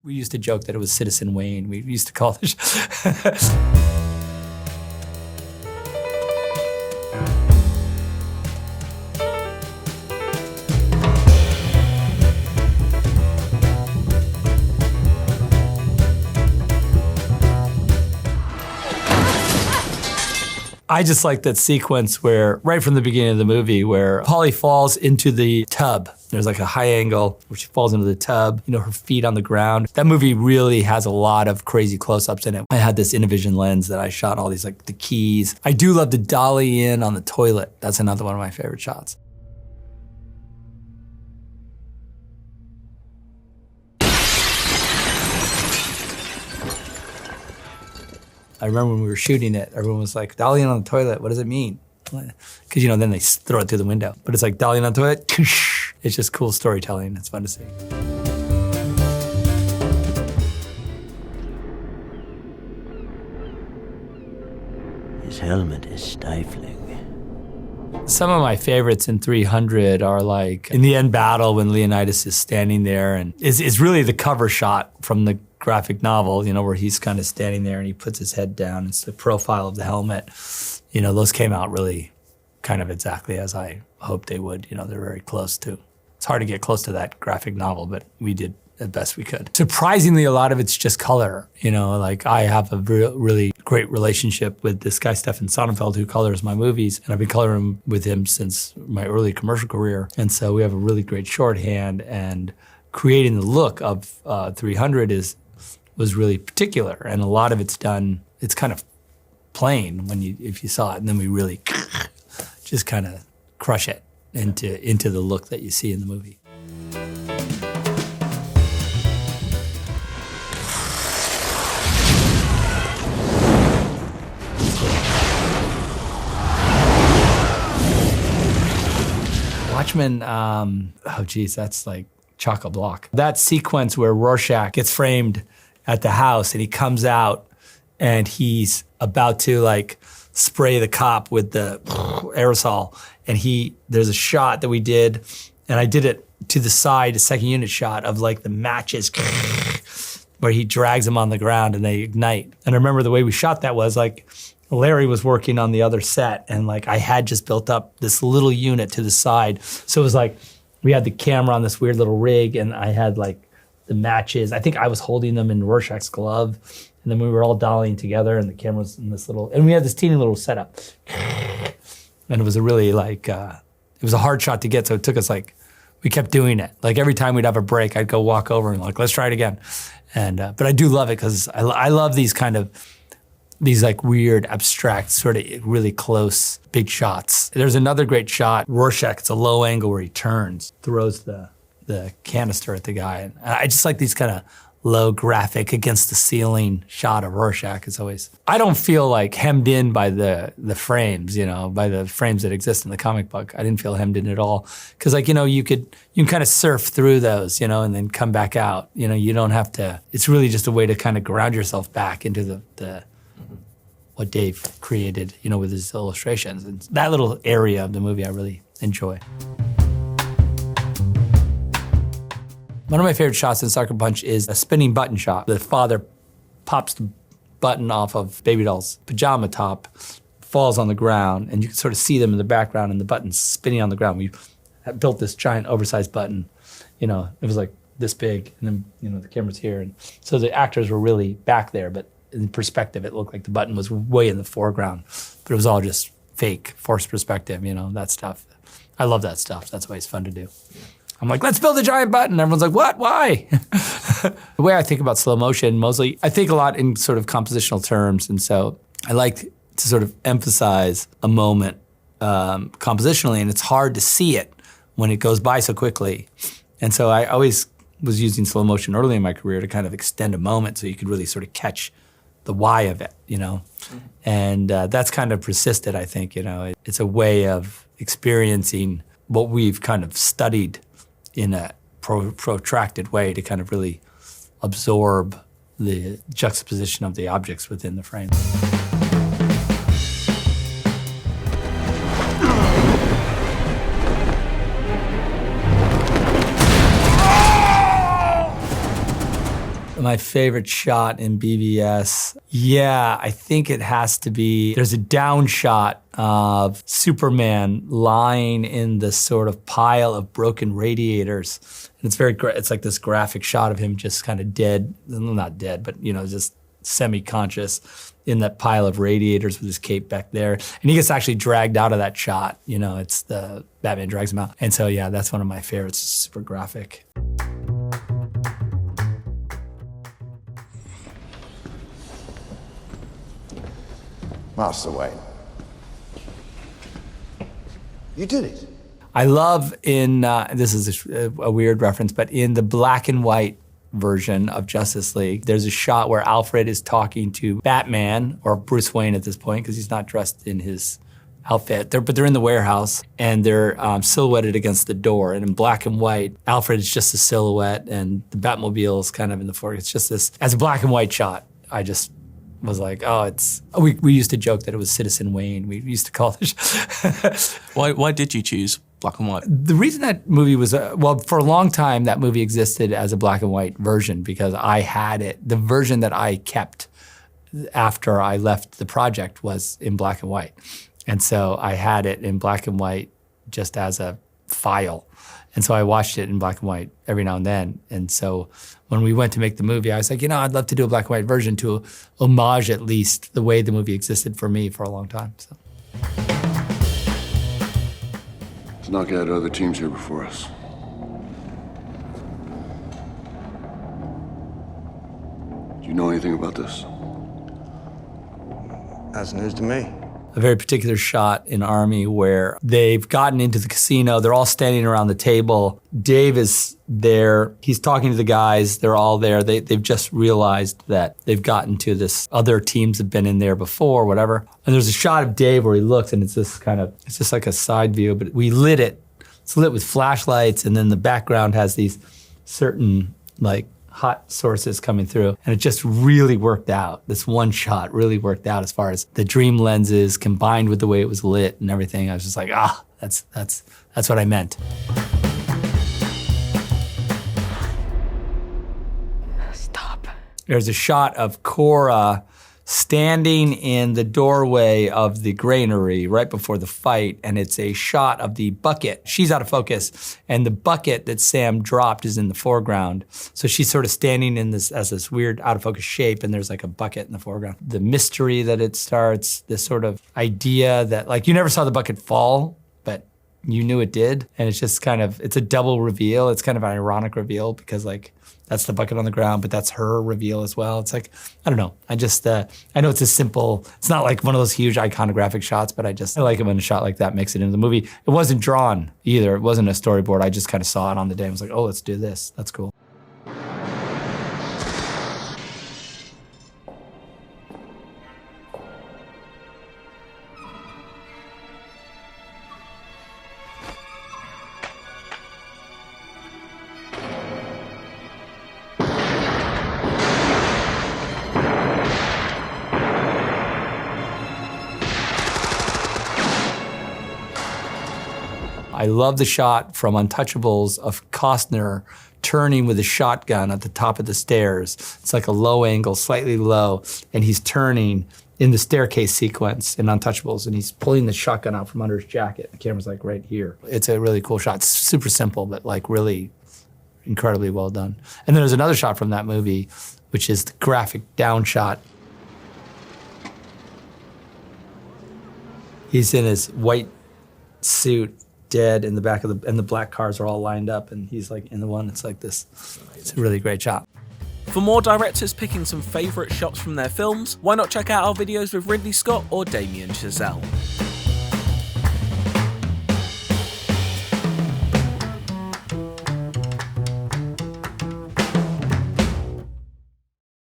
We used to joke that it was Citizen Wayne. We used to call it. I just like that sequence where, right from the beginning of the movie, where Polly falls into the tub. There's like a high angle where she falls into the tub, you know, her feet on the ground. That movie really has a lot of crazy close-ups in it. I had this Inavision lens that I shot all these, like the keys. I do love the dolly in on the toilet. That's another one of my favorite shots. I remember when we were shooting it, everyone was like, dollying on the toilet, what does it mean? Because, you know, then they throw it through the window. But it's like dollying on the toilet, it's just cool storytelling. It's fun to see. His helmet is stifling. Some of my favorites in 300 are like in the end battle when Leonidas is standing there, and is really the cover shot from the graphic novel, you know, where he's kind of standing there and he puts his head down. It's the profile of the helmet. You know, those came out really kind of exactly as I hoped they would. You know, they're very close to. It's hard to get close to that graphic novel, but we did the best we could. Surprisingly, a lot of it's just color. You know, like I have a really great relationship with this guy, Stefan Sonnenfeld, who colors my movies, and I've been coloring with him since my early commercial career. And so we have a really great shorthand, and creating the look of 300 was really particular. And a lot of it's done, it's kind of plain if you saw it, and then we really just kind of crush it into the look that you see in the movie. Watchmen, oh geez, that's like chock-a-block. That sequence where Rorschach gets framed at the house and he comes out and he's about to like spray the cop with the aerosol, and there's a shot that we did, and I did it to the side, a second unit shot of like the matches where he drags them on the ground and they ignite. And I remember the way we shot that was like, Larry was working on the other set, and like I had just built up this little unit to the side. So it was like, we had the camera on this weird little rig, and I had like the matches. I think I was holding them in Rorschach's glove, and then we were all dollying together, and the camera was in this little, and we had this teeny little setup. And it was a really like, it was a hard shot to get, so it took us like, we kept doing it. Like every time we'd have a break, I'd go walk over and like, let's try it again. And, but I do love it because I love these kind of, these like weird, abstract, sort of really close, big shots. There's another great shot, Rorschach, it's a low angle where he turns, throws the canister at the guy. And I just like these kind of low graphic against the ceiling shot of Rorschach. It's always, I don't feel like hemmed in by the frames, you know, by the frames that exist in the comic book. I didn't feel hemmed in at all. Cause like, you know, you can kind of surf through those, you know, and then come back out. You know, you don't have to, it's really just a way to kind of ground yourself back into the what Dave created, you know, with his illustrations. And that little area of the movie I really enjoy. One of my favorite shots in Sucker Punch is a spinning button shot. The father pops the button off of Baby Doll's pajama top, falls on the ground, and you can sort of see them in the background and the button's spinning on the ground. We built this giant oversized button, you know, it was like this big, and then, you know, the camera's here. And so the actors were really back there, but in perspective, it looked like the button was way in the foreground, but it was all just fake, forced perspective, you know, that stuff. I love that stuff. That's why it's fun to do. I'm like, let's build a giant button. Everyone's like, what, why? The way I think about slow motion, mostly, I think a lot in sort of compositional terms. And so I like to sort of emphasize a moment compositionally, and it's hard to see it when it goes by so quickly. And so I always was using slow motion early in my career to kind of extend a moment so you could really sort of catch the why of it, you know? Mm-hmm. And that's kind of persisted, I think, you know? It's a way of experiencing what we've kind of studied in a protracted way to kind of really absorb the juxtaposition of the objects within the frame. My favorite shot in BVS. Yeah, I think it has to be, there's a down shot of Superman lying in this sort of pile of broken radiators. And it's like this graphic shot of him just kind of dead, not dead, but just semi-conscious in that pile of radiators with his cape back there. And he gets actually dragged out of that shot. It's the Batman drags him out. And so, yeah, that's one of my favorites. It's super graphic. Master Wayne. You did it. I love this is a weird reference, but in the black and white version of Justice League, there's a shot where Alfred is talking to Batman, or Bruce Wayne at this point, because he's not dressed in his outfit. But they're in the warehouse, and they're silhouetted against the door. And in black and white, Alfred is just a silhouette, and the Batmobile is kind of in the foreground. It's just this, as a black and white shot, I just was like, we used to joke that it was Citizen Wayne. We used to call this. Why did you choose black and white? The reason that movie was, for a long time, that movie existed as a black and white version because I had it. The version that I kept after I left the project was in black and white. And so I had it in black and white just as a file. And so I watched it in black and white every now and then. And so when we went to make the movie, I was like, I'd love to do a black and white version to homage at least the way the movie existed for me for a long time. So. To knock out other teams here before us. Do you know anything about this? That's news to me. A very particular shot in Army where they've gotten into the casino. They're all standing around the table. Dave is there. He's talking to the guys. They're all there. They've just realized that they've gotten to this. Other teams have been in there before, whatever. And there's a shot of Dave where he looks, and it's just like a side view, but we lit it. It's lit with flashlights, and then the background has these certain, hot sources coming through, and it just really worked out. This one shot really worked out as far as the dream lenses combined with the way it was lit and everything. I was just like, that's what I meant. Stop. There's a shot of Cora standing in the doorway of the granary right before the fight, and it's a shot of the bucket. She's out of focus, and the bucket that Sam dropped is in the foreground. So she's sort of standing in this weird out of focus shape, and there's like a bucket in the foreground. The mystery that it starts, this sort of idea that you never saw the bucket fall, but you knew it did, and it's just it's a double reveal. It's kind of an ironic reveal because that's the bucket on the ground, but that's her reveal as well. It's I don't know. I know it's it's not like one of those huge iconographic shots, but I like it when a shot like that makes it into the movie. It wasn't drawn either. It wasn't a storyboard. I just kind of saw it on the day and was like, oh, let's do this. That's cool. I love the shot from Untouchables of Costner turning with a shotgun at the top of the stairs. It's like a low angle, slightly low, and he's turning in the staircase sequence in Untouchables, and he's pulling the shotgun out from under his jacket. The camera's right here. It's a really cool shot. It's super simple, but really incredibly well done. And then there's another shot from that movie, which is the graphic down shot. He's in his white suit, dead in the back of and the black cars are all lined up, and he's in the one that's like this. It's a really great shot. For more directors picking some favourite shots from their films, why not check out our videos with Ridley Scott or Damien Chazelle.